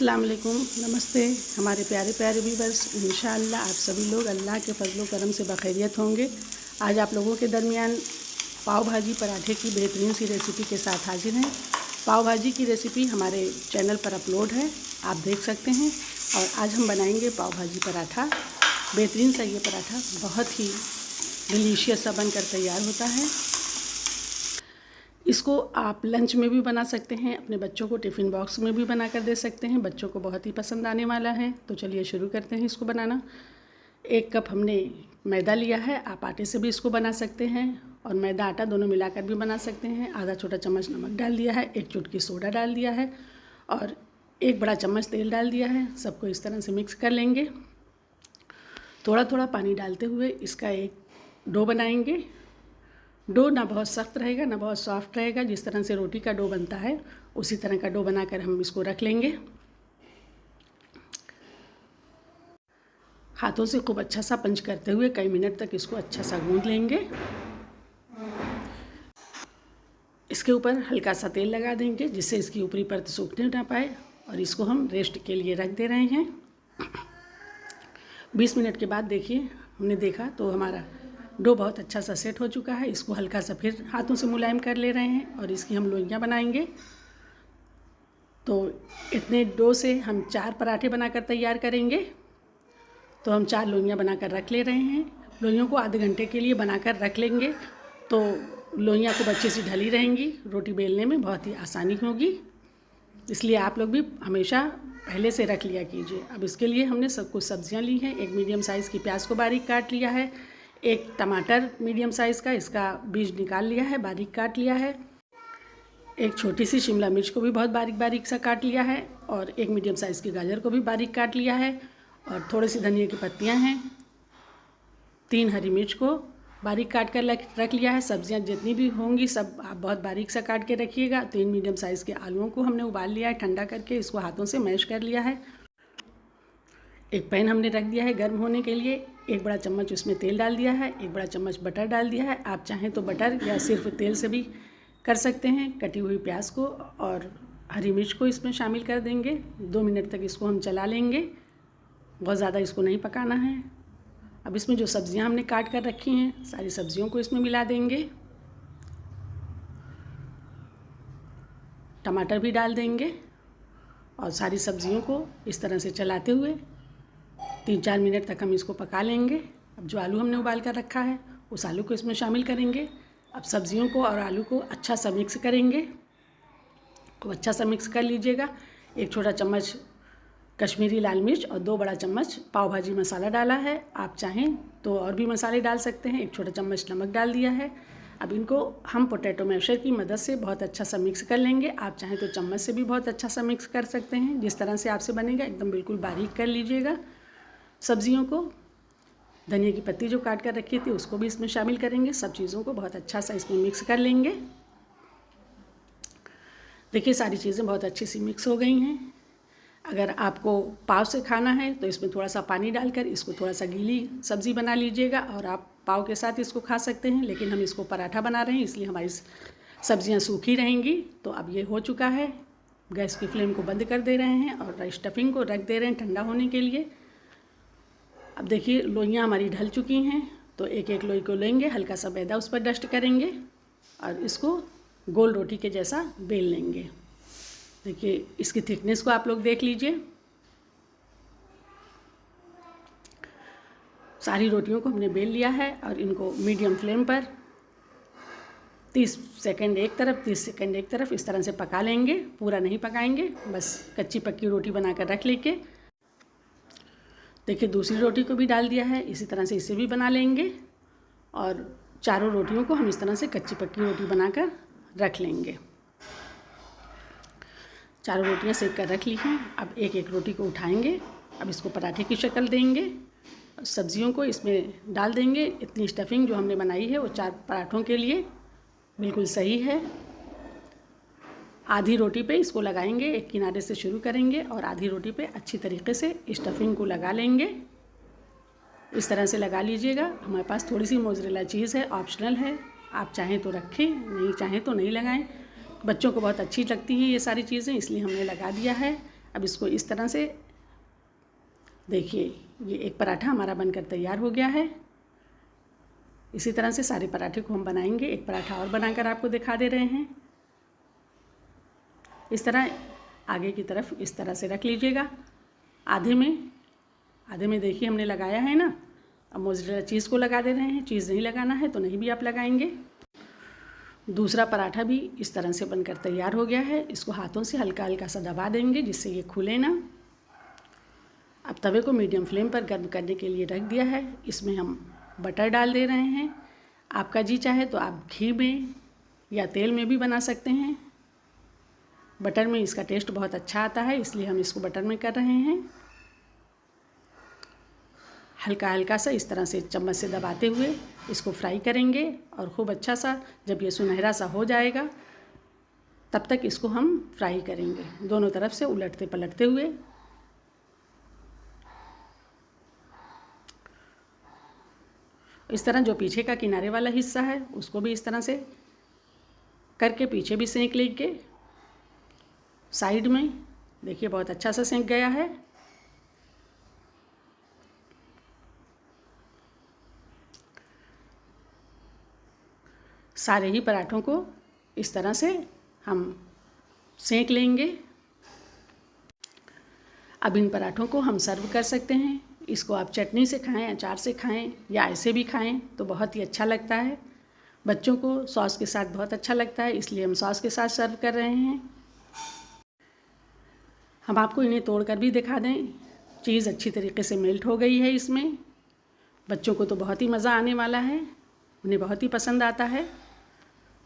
अस्सलाम वालेकुम, नमस्ते हमारे प्यारे प्यारे व्यूअर्स। इंशाअल्लाह आप सभी लोग अल्लाह के फजल करम से बखैरियत होंगे। आज आप लोगों के दरमियान पाव भाजी पराठे की बेहतरीन सी रेसिपी के साथ हाजिर हैं। पाव भाजी की रेसिपी हमारे चैनल पर अपलोड है, आप देख सकते हैं। और आज हम बनाएंगे पाव भाजी पराठा। बेहतरीन सा ये पराठा बहुत ही डिलीशियस सा बनकर तैयार होता है। इसको आप लंच में भी बना सकते हैं, अपने बच्चों को टिफ़िन बॉक्स में भी बना कर दे सकते हैं। बच्चों को बहुत ही पसंद आने वाला है। तो चलिए शुरू करते हैं इसको बनाना। 1 कप हमने मैदा लिया है, आप आटे से भी इसको बना सकते हैं और मैदा आटा दोनों मिलाकर भी बना सकते हैं। आधा छोटा चम्मच नमक डाल दिया है, 1 चुटकी सोडा डाल दिया है और 1 बड़ा चम्मच तेल डाल दिया है। सबको इस तरह से मिक्स कर लेंगे। थोड़ा थोड़ा पानी डालते हुए इसका एक डो बनाएंगे। डो ना बहुत सख्त रहेगा ना बहुत सॉफ्ट रहेगा, जिस तरह से रोटी का डो बनता है उसी तरह का डो बनाकर हम इसको रख लेंगे। हाथों से खूब अच्छा सा पंच करते हुए कई मिनट तक इसको अच्छा सा गूंद लेंगे। इसके ऊपर हल्का सा तेल लगा देंगे जिससे इसकी ऊपरी परत सूखने ना पाए और इसको हम रेस्ट के लिए रख दे रहे हैं। 20 मिनट के बाद देखिए, हमने देखा तो हमारा डो बहुत अच्छा सा सेट हो चुका है। इसको हल्का सा फिर हाथों से मुलायम कर ले रहे हैं और इसकी हम लोइयाँ बनाएंगे। तो इतने डो से हम 4 पराठे बनाकर तैयार करेंगे। तो हम 4 लोइयाँ बनाकर रख ले रहे हैं। लोइयों को आधे घंटे के लिए बनाकर रख लेंगे तो लोइयाँ खूब अच्छी सी ढली रहेंगी, रोटी बेलने में बहुत ही आसानी होगी। इसलिए आप लोग भी हमेशा पहले से रख लिया कीजिए। अब इसके लिए हमने सब कुछ सब्जियाँ ली हैं। 1 मीडियम साइज़ की प्याज को बारीक काट लिया है, 1 टमाटर मीडियम साइज़ का, इसका बीज निकाल लिया है, बारीक काट लिया है। 1 छोटी सी शिमला मिर्च को भी बहुत बारीक बारीक सा काट लिया है और 1 मीडियम साइज़ की गाजर को भी बारीक काट लिया है और थोड़ी सी धनिया की पत्तियां हैं। 3 हरी मिर्च को बारीक काट कर रख लिया है। सब्जियां जितनी भी होंगी सब आप बहुत बारीक सा काट के रखिएगा। 3 मीडियम साइज़ के आलूओं को हमने उबाल लिया है, ठंडा करके इसको हाथों से मैश कर लिया है। एक पैन हमने रख दिया है गर्म होने के लिए। 1 बड़ा चम्मच उसमें तेल डाल दिया है, 1 बड़ा चम्मच बटर डाल दिया है। आप चाहें तो बटर या सिर्फ तेल से भी कर सकते हैं। कटी हुई प्याज को और हरी मिर्च को इसमें शामिल कर देंगे। 2 मिनट तक इसको हम चला लेंगे, बहुत ज़्यादा इसको नहीं पकाना है। अब इसमें जो सब्जियां हमने काट कर रखी हैं सारी सब्जियों को इसमें मिला देंगे। टमाटर भी डाल देंगे और सारी सब्जियों को इस तरह से चलाते हुए 3-4 मिनट तक हम इसको पका लेंगे। अब जो आलू हमने उबाल कर रखा है उस आलू को इसमें शामिल करेंगे। अब सब्जियों को और आलू को अच्छा सा मिक्स करेंगे। खूब अच्छा सा मिक्स कर लीजिएगा। 1 छोटा चम्मच कश्मीरी लाल मिर्च और 2 बड़ा चम्मच पाव भाजी मसाला डाला है। आप चाहें तो और भी मसाले डाल सकते हैं। 1 छोटा चम्मच नमक डाल दिया है। अब इनको हम पोटैटो मैशर की मदद से बहुत अच्छा सा मिक्स कर लेंगे। आप चाहें तो चम्मच से भी बहुत अच्छा सा मिक्स कर सकते हैं। जिस तरह से आपसे बनेगा एकदम बिल्कुल बारीक कर लीजिएगा। सब्जियों को धनिया की पत्ती जो काट कर रखी थी उसको भी इसमें शामिल करेंगे। सब चीज़ों को बहुत अच्छा सा इसमें मिक्स कर लेंगे। देखिए सारी चीज़ें बहुत अच्छी सी मिक्स हो गई हैं। अगर आपको पाव से खाना है तो इसमें थोड़ा सा पानी डालकर इसको थोड़ा सा गीली सब्ज़ी बना लीजिएगा और आप पाव के साथ इसको खा सकते हैं। लेकिन हम इसको पराठा बना रहे हैं इसलिए हमारी सब्जियां सूखी रहेंगी। तो अब ये हो चुका है। गैस की फ्लेम को बंद कर दे रहे हैं और स्टफिंग को रख दे रहे हैं ठंडा होने के लिए। अब देखिए लोइयाँ हमारी ढल चुकी हैं। तो एक एक लोई को लेंगे, हल्का सा मैदा उस पर डस्ट करेंगे और इसको गोल रोटी के जैसा बेल लेंगे। देखिए इसकी थिकनेस को आप लोग देख लीजिए। सारी रोटियों को हमने बेल लिया है और इनको मीडियम फ्लेम पर 30 सेकंड एक तरफ 30 सेकंड एक तरफ इस तरह से पका लेंगे। पूरा नहीं पकाएंगे, बस कच्ची पक्की रोटी बनाकर रख लेंगे। देखिए दूसरी रोटी को भी डाल दिया है, इसी तरह से इसे भी बना लेंगे और चारों रोटियों को हम इस तरह से कच्ची पक्की रोटी बनाकर रख लेंगे। चारों रोटियां सेक कर रख ली हैं। अब एक एक रोटी को उठाएंगे। अब इसको पराठे की शक्ल देंगे। सब्जियों को इसमें डाल देंगे। इतनी स्टफिंग जो हमने बनाई है वो 4 पराठों के लिए बिल्कुल सही है। आधी रोटी पे इसको लगाएंगे, एक किनारे से शुरू करेंगे और आधी रोटी पे अच्छी तरीके से स्टफिंग को लगा लेंगे। इस तरह से लगा लीजिएगा। हमारे पास थोड़ी सी मोज़रेला चीज़ है, ऑप्शनल है, आप चाहें तो रखें, नहीं चाहें तो नहीं लगाएं। बच्चों को बहुत अच्छी लगती हैं ये सारी चीज़ें, इसलिए हमने लगा दिया है। अब इसको इस तरह से देखिए, ये एक पराठा हमारा बनकर तैयार हो गया है। इसी तरह से सारे पराठे को हम बनाएंगे। एक पराठा और बनाकर आपको दिखा दे रहे हैं। इस तरह आगे की तरफ इस तरह से रख लीजिएगा। आधे में देखिए हमने लगाया है ना। अब मोज़रेला चीज़ को लगा दे रहे हैं। चीज़ नहीं लगाना है तो नहीं भी आप लगाएंगे। दूसरा पराठा भी इस तरह से बनकर तैयार हो गया है। इसको हाथों से हल्का हल्का सा दबा देंगे जिससे ये खुले ना। अब तवे को मीडियम फ्लेम पर गर्म करने के लिए रख दिया है। इसमें हम बटर डाल दे रहे हैं। आपका जी चाहे तो आप घी में या तेल में भी बना सकते हैं। बटर में इसका टेस्ट बहुत अच्छा आता है, इसलिए हम इसको बटर में कर रहे हैं। हल्का हल्का सा इस तरह से चम्मच से दबाते हुए इसको फ्राई करेंगे और खूब अच्छा सा जब ये सुनहरा सा हो जाएगा तब तक इसको हम फ्राई करेंगे, दोनों तरफ से उलटते पलटते हुए। इस तरह जो पीछे का किनारे वाला हिस्सा है उसको भी इस तरह से करके पीछे भी सेंक लेंगे। साइड में देखिए बहुत अच्छा सा सेंक गया है। सारे ही पराठों को इस तरह से हम सेंक लेंगे। अब इन पराठों को हम सर्व कर सकते हैं। इसको आप चटनी से खाएं, अचार से खाएं या ऐसे भी खाएं तो बहुत ही अच्छा लगता है। बच्चों को सॉस के साथ बहुत अच्छा लगता है, इसलिए हम सॉस के साथ सर्व कर रहे हैं। हम आपको इन्हें तोड़कर भी दिखा दें। चीज़ अच्छी तरीके से मेल्ट हो गई है इसमें। बच्चों को तो बहुत ही मज़ा आने वाला है, उन्हें बहुत ही पसंद आता है।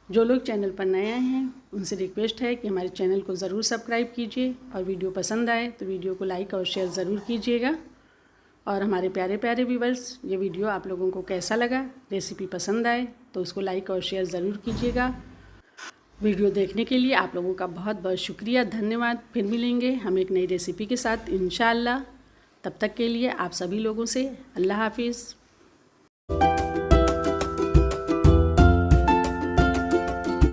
जो लोग चैनल पर नए आए हैं उनसे रिक्वेस्ट है कि हमारे चैनल को ज़रूर सब्सक्राइब कीजिए और वीडियो पसंद आए तो वीडियो को लाइक और शेयर ज़रूर कीजिएगा। और हमारे प्यारे प्यारे व्यूअर्स, ये वीडियो आप लोगों को कैसा लगा, रेसिपी पसंद आए तो उसको लाइक और शेयर ज़रूर कीजिएगा। वीडियो देखने के लिए आप लोगों का बहुत बहुत शुक्रिया, धन्यवाद। फिर मिलेंगे हम एक नई रेसिपी के साथ इंशाअल्लाह। तब तक के लिए आप सभी लोगों से अल्लाह हाफिज़।